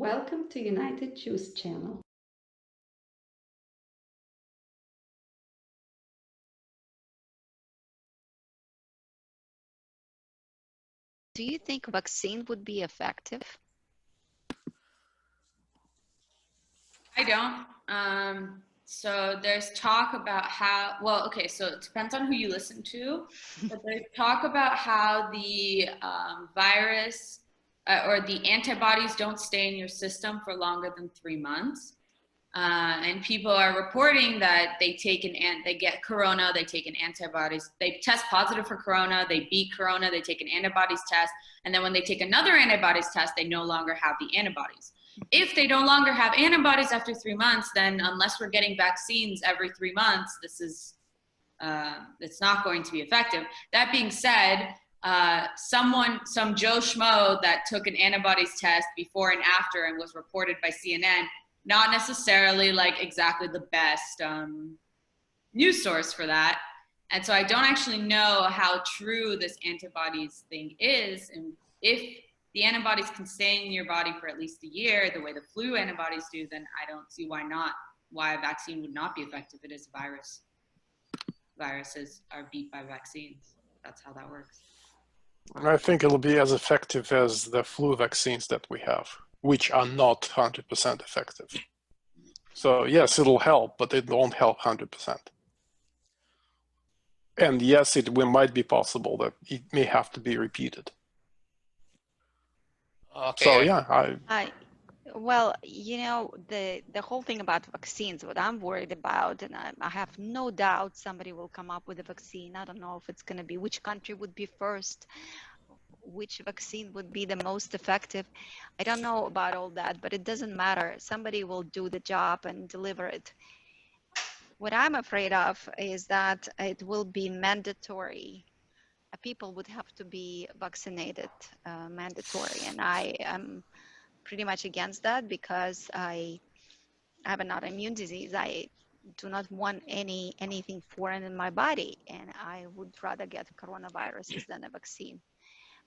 Welcome to United Jews channel. Do you think vaccine would be effective? I don't. So there's talk about how, well, okay, so it depends on who you listen to, but there's talk about how the virus or the antibodies don't stay in your system for longer than 3 months. And people are reporting that they get corona, they take an antibodies, they test positive for corona, they beat corona, they take an antibodies test, and then when they take another antibodies test, they no longer have the antibodies. If they no longer have antibodies after 3 months, then unless we're getting vaccines every 3 months, it's not going to be effective. That being said, some Joe Schmo that took an antibodies test before and after and was reported by CNN, not necessarily like exactly the best news source for that. And so I don't actually know how true this antibodies thing is. And if the antibodies can stay in your body for at least a year, the way the flu antibodies do, then I don't see why a vaccine would not be effective. It is a virus. Viruses are beat by vaccines. That's how that works. I think it'll be as effective as the flu vaccines that we have, which are not 100% effective. So yes, it'll help, but it won't help 100%. And yes, it might be possible that it may have to be repeated. Okay. So yeah, Well, you know, the whole thing about vaccines, what I'm worried about, and I have no doubt somebody will come up with a vaccine. I don't know if it's going to be which country would be first, which vaccine would be the most effective. I don't know about all that, but it doesn't matter. Somebody will do the job and deliver it. What I'm afraid of is that it will be mandatory. People would have to be vaccinated, mandatory, and I am pretty much against that because I have an autoimmune disease. I do not want anything foreign in my body, and I would rather get coronaviruses than a vaccine.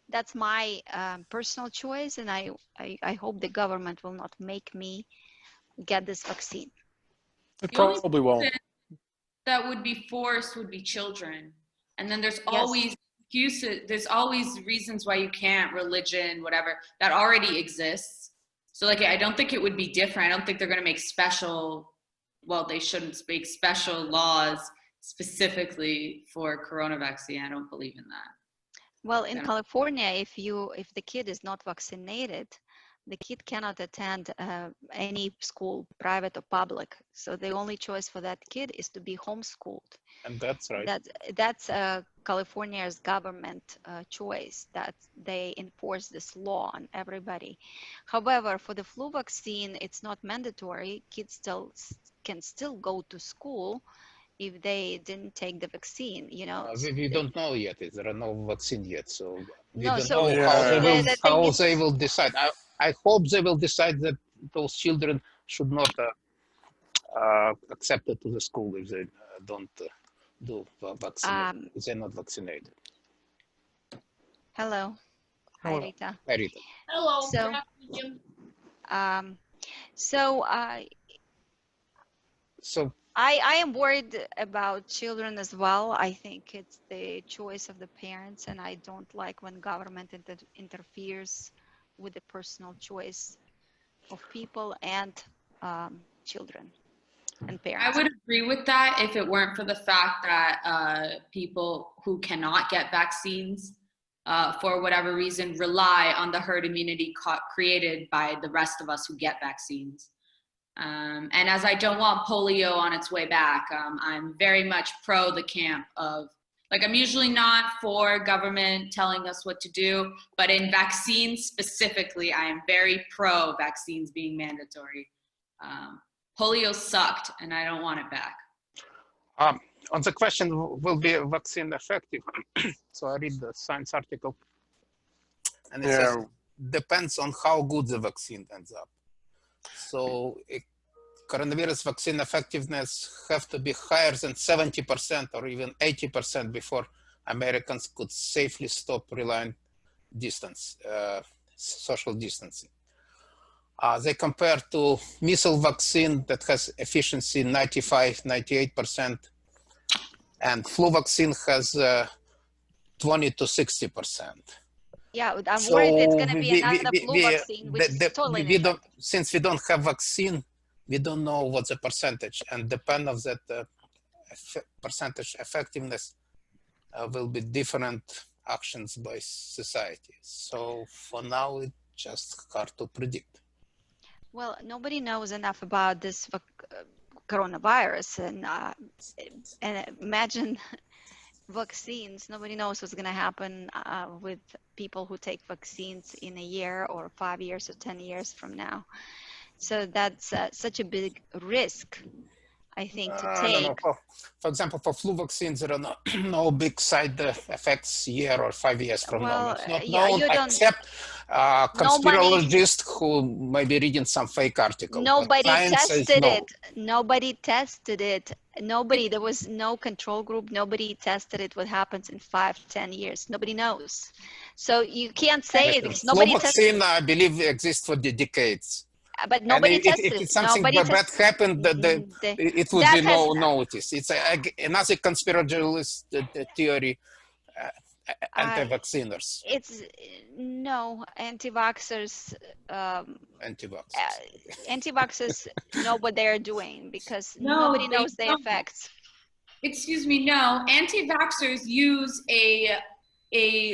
That's my personal choice, and I hope the government will not make me get this vaccine. it probably won't. That would be forced would be children. And then there's always excuses, there's always reasons why you can't, religion, whatever, that already exists. So like, I don't think it would be different. I don't think they're going to make they shouldn't make special laws specifically for corona vaccine. I don't believe in that. Well, in California, if the kid is not vaccinated, the kid cannot attend any school, private or public. So the only choice for that kid is to be homeschooled. And that's right. That's California's government choice, that they enforce this law on everybody. However, for the flu vaccine, it's not mandatory. Kids can still go to school if they didn't take the vaccine, you know. We don't know yet. There are no vaccine yet, so we No, don't so know how the they will decide. I hope they will decide that those children should not accept it to the school if they don't do vaccine. If they're not vaccinated. Hello. Hi, Rita. Hi, Rita. Hello. So I am worried about children as well. I think it's the choice of the parents, and I don't like when government interferes with the personal choice of people and children and parents. I would agree with that if it weren't for the fact that people who cannot get vaccines for whatever reason rely on the herd immunity created by the rest of us who get vaccines. And as I don't want polio on its way back, I'm very much pro the camp of, like, I'm usually not for government telling us what to do, but in vaccines specifically, I am very pro vaccines being mandatory. Polio sucked and I don't want it back. On the question, will be a vaccine effective? So I read the Science article, and it says, depends on how good the vaccine ends up. So coronavirus vaccine effectiveness have to be higher than 70% or even 80% before Americans could safely stop relying social distancing. They compare to measles vaccine that has efficiency 95, 98%, and flu vaccine has 20 to 60%. Yeah, I'm So worried it's going to be another flu vaccine, which is totally we don't, ineffective. since we don't have vaccine, we don't know what's the percentage, and depend of that percentage effectiveness will be different actions by society. So for now, it's just hard to predict. Well, nobody knows enough about this coronavirus, and imagine vaccines. Nobody knows what's going to happen with people who take vaccines in a year or 5 years or 10 years from now. So that's such a big risk, I think, to take. No. For example, for flu vaccines, there are no big side effects year or 5 years from now. It's not known, except conspirologists who may be reading some fake article. Nobody tested it. Nobody tested it. There was no control group. Nobody tested it. What happens in 5-10 years? Nobody knows. So you can't say it because nobody tested it. Flu vaccine, I believe, exists for decades. But nobody tested it. If something bad happened, it would be no notice. It's another conspiratorialist theory, anti-vacciners. It's no anti-vaxxers. Anti-vaxxers know what they're doing because nobody knows the effects. Excuse me, no. Anti-vaxxers use a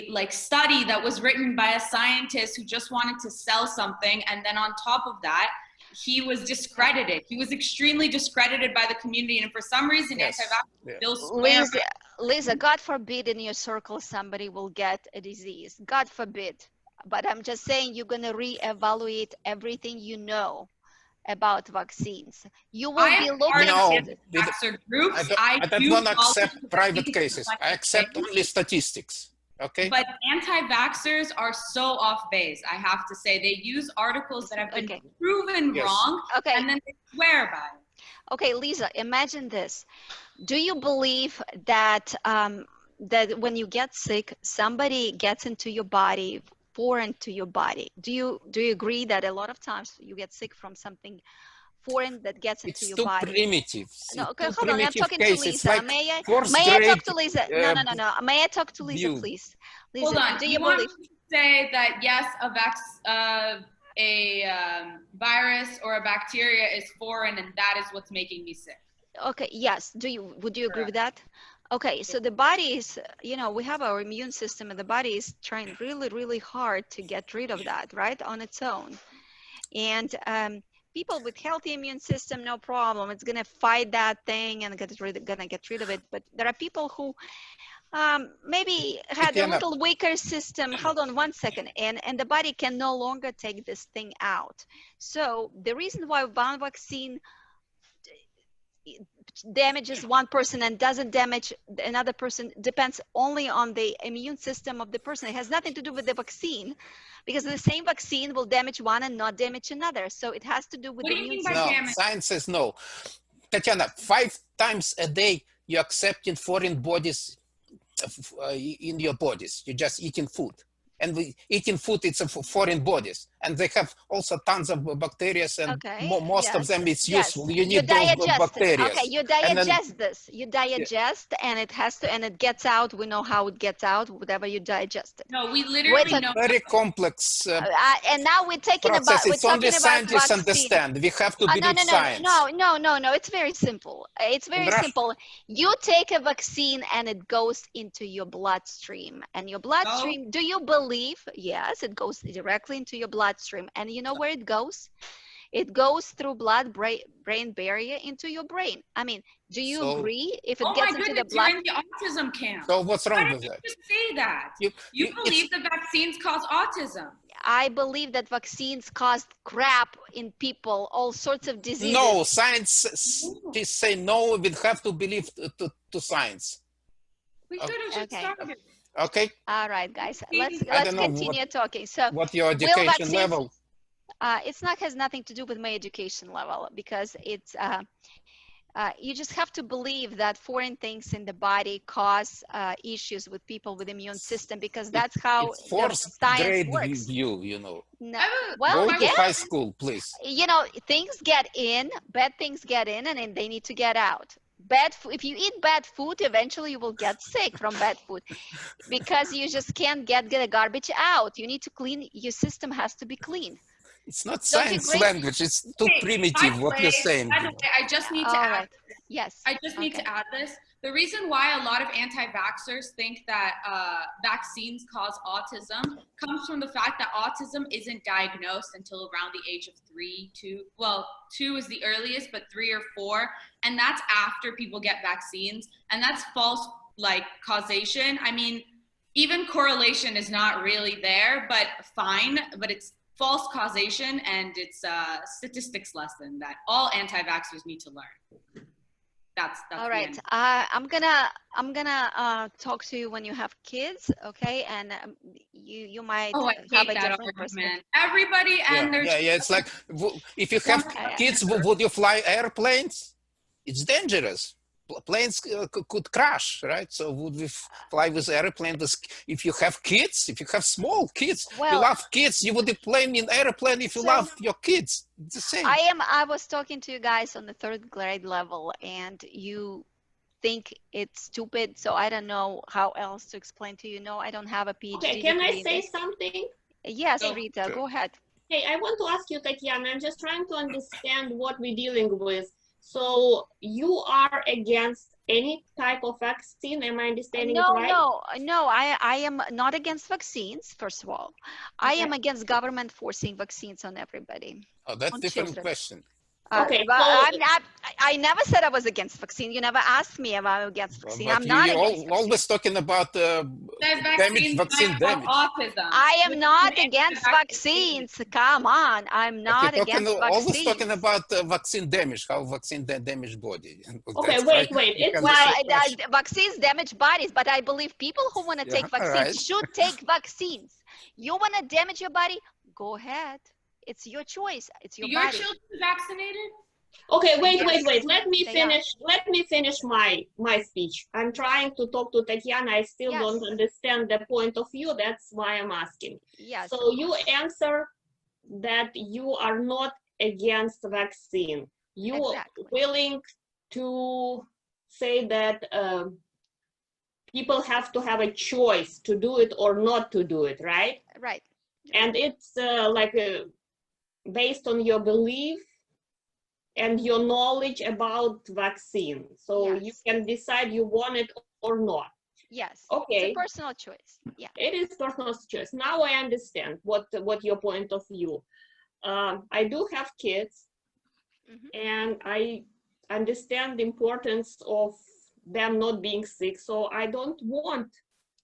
like study that was written by a scientist who just wanted to sell something, and then on top of that he was discredited. He was extremely discredited by the community, and for some reason anti-vaxxers still swear. Leza, God forbid in your circle somebody will get a disease. God forbid. But I'm just saying you're going to reevaluate everything you know about vaccines. You will be looking at vaxxer groups. I don't want to accept private cases. I accept only statistics. Okay. But anti-vaxxers are so off base, I have to say. They use articles that have been proven wrong, and then they swear by it. Okay, Leza, imagine this. Do you believe that that when you get sick, somebody gets into your body, foreign to your body? Do you agree that a lot of times you get sick from something foreign that gets into your body? It's too primitive. No, okay, hold on. I'm talking to Leza. Like may I talk to Leza? No. May I talk to Leza, please? Leza, hold on. Do you want believe? to say that yes, a virus or a bacteria is foreign, and that is what's making me sick? Okay. Yes. Would you agree with that? Okay. So the body is, we have our immune system, and the body is trying really, really hard to get rid of that, right, on its own. And people with healthy immune system, no problem. It's going to fight that thing and gonna get rid of it. But there are people who maybe had a little weaker system. Hold on one second. And the body can no longer take this thing out. So the reason why one vaccine damages one person and doesn't damage another person depends only on the immune system of the person. It has nothing to do with the vaccine, because the same vaccine will damage one and not damage another. So it has to do with the immune system. No, science says no. Tatiana, 5 times a day you're accepting foreign bodies in your bodies. You're just eating food. And eating food, it's foreign bodies. And they have also tons of bacteria, and most of them it's useful. You need those bacteria. Okay, you digest this. You digest, and it has to, and it gets out. We know how it gets out, whatever you digest it. No, we literally know. Very complex and now we're talking process. about. It's only scientists understand. We have to believe science. No. It's very simple. It's very simple. You take a vaccine, and it goes into your bloodstream. And your bloodstream, do you believe? Yes, it goes directly into your bloodstream. And you know where it goes? It goes through blood-brain barrier into your brain. I mean, do you agree if it gets into the blood? You're in the autism camp. So what's wrong with that? Why did you just say that? You believe the vaccines cause autism. I believe that vaccines cause crap in people, all sorts of diseases. No, science say no. We have to believe to science. We could have just started. Okay. All right, guys. Let's continue talking. So, what your education level? Has nothing to do with my education level, because it's You just have to believe that foreign things in the body cause issues with people with immune system, because that's how It's the fourth science grade works. view, you know. No. I have a Well, Go to yeah, high school, please. you know, things get in, bad things get in, and then they need to get out. Bad food, if you eat bad food, eventually you will get sick from bad food, because you just can't get the garbage out. You need to clean, your system has to be clean. It's not Don't you science agree? language. It's too Okay, primitive what you're saying. by the way, I just need to All add right. Yes. I just need to add this. The reason why a lot of anti-vaxxers think that vaccines cause autism comes from the fact that autism isn't diagnosed until around the age of 3, 2. Well, 2 is the earliest, but 3 or 4. And that's after people get vaccines. And that's false, like, causation. I mean, even correlation is not really there, but fine. But it's false causation, and it's a statistics lesson that all anti-vaxxers need to learn. That's all right. I'm gonna talk to you when you have kids, okay? And you might I have hate a that different perspective. argument. Everybody and their Yeah. It's like, if you have kids, would you fly airplanes? It's dangerous. Planes could crash, right? So would we fly with airplanes? If you have kids, if you have small kids, you Well, love kids, you would plane in airplane if you love your kids. It's the same. I was talking to you guys on the 3rd grade level, and you think it's stupid, so I don't know how else to explain to you. No, I don't have a PhD Okay, can I degree in say this. something? Yes, Go. Rita, go ahead. Hey, I want to ask you, Tatiana, I'm just trying to understand what we're dealing with. So you are against any type of vaccine, am I understanding it right? No, I am not against vaccines, first of all. I am against government forcing vaccines on everybody. Oh, that's on different children. question. Okay, But so I never said I was against vaccine. You never asked me if I'm against vaccine. But I'm not you're against vaccine. always talking about vaccine damage. autism. I am not against vaccines. Come on, I'm not against Always vaccines. talking about vaccine damage, how vaccine damage body. okay, That's wait, right. it's Well, like vaccines damage bodies, but I believe people who want to take vaccines right. should take vaccines. You want to damage your body? Go ahead. It's your choice. It's your Your body. children vaccinated? okay, wait, Yes, let me they finish. Let me finish my speech. I'm trying to talk to Tatiana. I still Yes. don't understand the point of view. That's why I'm asking. Yes. So you answer that you are not against vaccine. You Exactly. willing to say that people have to have a choice to do it or not to do it, right? Right. And it's based on your belief and your knowledge about vaccine. So you Yes. can decide you want it or not. Yes. Okay. It's a personal choice. Yeah. It is personal choice. Now I understand what your point of view. I do have kids, and I understand the importance of them not being sick. So I don't want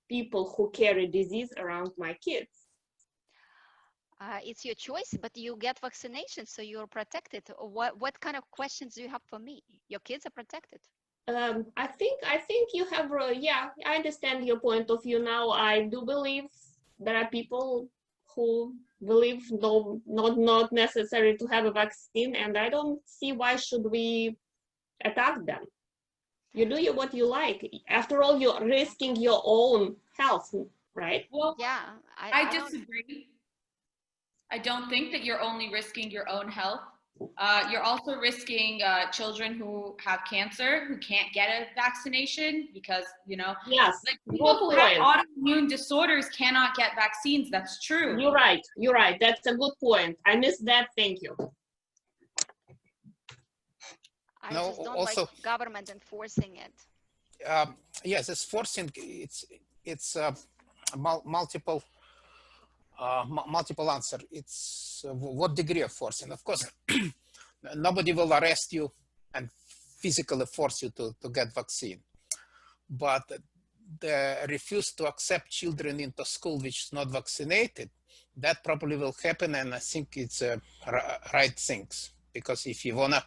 people who carry disease around my kids. It's your choice, but you get vaccination, so you're protected. What kind of questions do you have for me? Your kids are protected. I think you have, yeah, I understand your point of view now. I do believe there are people who believe no, not necessary to have a vaccine, and I don't see why should we attack them. You do what you like. After all, you're risking your own health, right? Well, Yeah. I disagree. I don't think that you're only risking your own health. You're also risking children who have cancer, who can't get a vaccination because, you know, yes, like people who have autoimmune disorders cannot get vaccines. That's true. You're right. You're right. That's a good point. I missed that. Thank you. I just don't like government enforcing it. Yes, it's forcing. It's multiple answer. It's what degree of forcing. Of course, nobody will arrest you and physically force you to get vaccine. But the refuse to accept children into school which is not vaccinated, that probably will happen. And I think it's right things, because if you wanna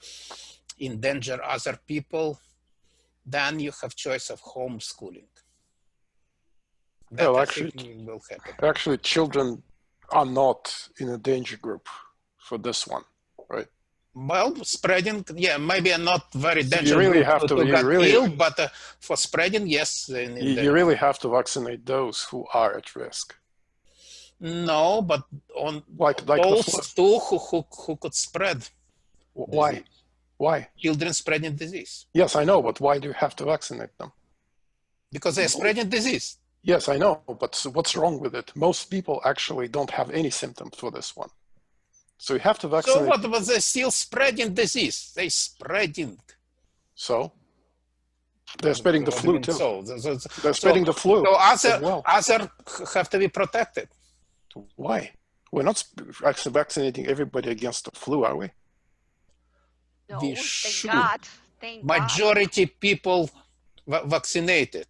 endanger other people, then you have choice of homeschooling. That well, will happen. Actually, children are not in a danger group for this one, right? Well, spreading, yeah, maybe not very So dangerous you really have to, get you really, ill, but for spreading, yes. you really have to vaccinate those who are at risk. No, but on Like the those flu. two who could spread. Why? Disease. Why? Children spreading disease. Yes, I know, but why do you have to vaccinate them? Because they're spreading disease. Yes, I know, but what's wrong with it? Most people actually don't have any symptoms for this one. So you have to So vaccinate. what was they still spreading disease? They spreading. So they're spreading the What do flu you mean too. so? They're spreading the flu So as other well. have to be protected. Why? We're not actually vaccinating everybody against the flu, are we? No, We thank should. God. Thank God. Majority people vaccinated.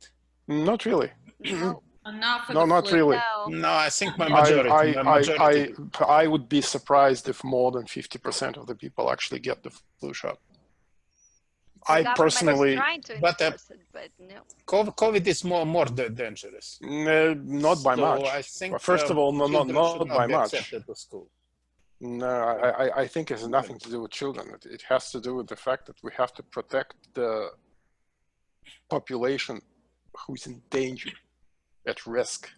Not really. No, Not for No, the not flu. really. no. No, I think majority. I would be surprised if more than 50% of the people actually get the flu shot. The I government personally, is trying to but, enforce it, but no. COVID is more dangerous. not by So much. I think, First of all, children should not by be much. accepted to school. No, I think it has nothing to do with children. It has to do with the fact that we have to protect the population who's in danger, at risk.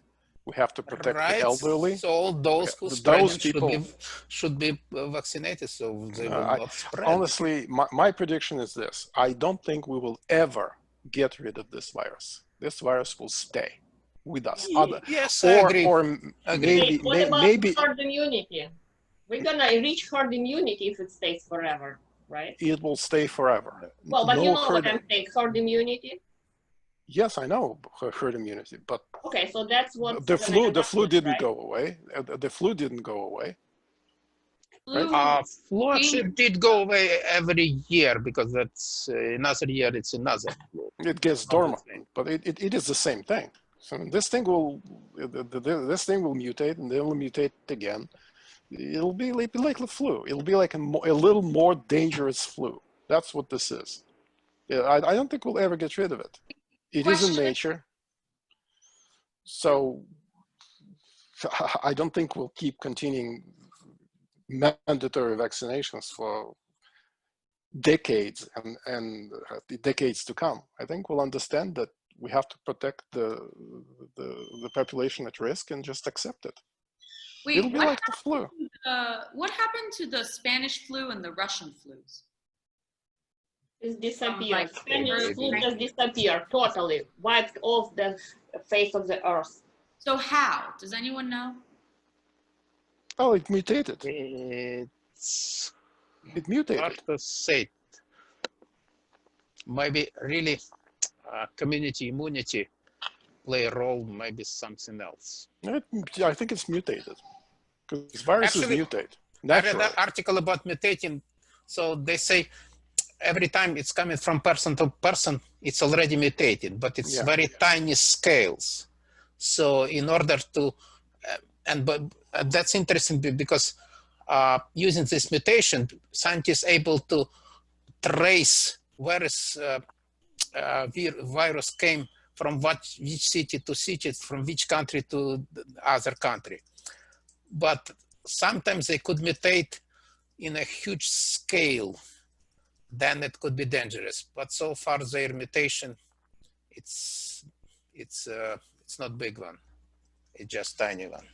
We have to protect the elderly. So those who Those people should be vaccinated, so they will not spread. Honestly, my prediction is this: I don't think we will ever get rid of this virus. This virus will stay with us. Yes, I agree. Or Agree. What about maybe herd immunity? We're gonna reach herd immunity if it stays forever, right? it will stay forever. Well, but No you know what herd- I'm saying, herd immunity. Yes, I know herd immunity, but Okay, so that's what the flu didn't right? go away. The flu didn't go away. Flu, Flu actually did go away every year because that's another year. It's another flu. It gets Not the dormant, same. but it is the same thing. So this thing will mutate, and then will mutate again. It'll be like the flu. It'll be like a little more dangerous flu. That's what this is. Yeah, I don't think we'll ever get rid of it. It is in Question. nature. So I don't think we'll keep continuing mandatory vaccinations for decades and decades to come. I think we'll understand that we have to protect the population at risk and just accept it. wait, It'll be like the flu. what happened to the Spanish flu and the Russian flus? It disappeared. like Spanish flu maybe. just disappeared totally, wiped off the face of the earth. So how? Does anyone know? Oh, it mutated. It's It mutated. hard to say. Maybe really community immunity play a role, maybe something else. I think it's mutated because viruses Actually, mutate I read naturally. an article about mutating. So they say every time it's coming from person to person, it's already mutated, but it's very tiny scales. So in order to, but that's interesting because using this mutation, scientists able to trace where is virus came from which city to city, from which country to the other country. But sometimes they could mutate in a huge scale, then it could be dangerous. But so far their mutation, it's not big one. It's just tiny one.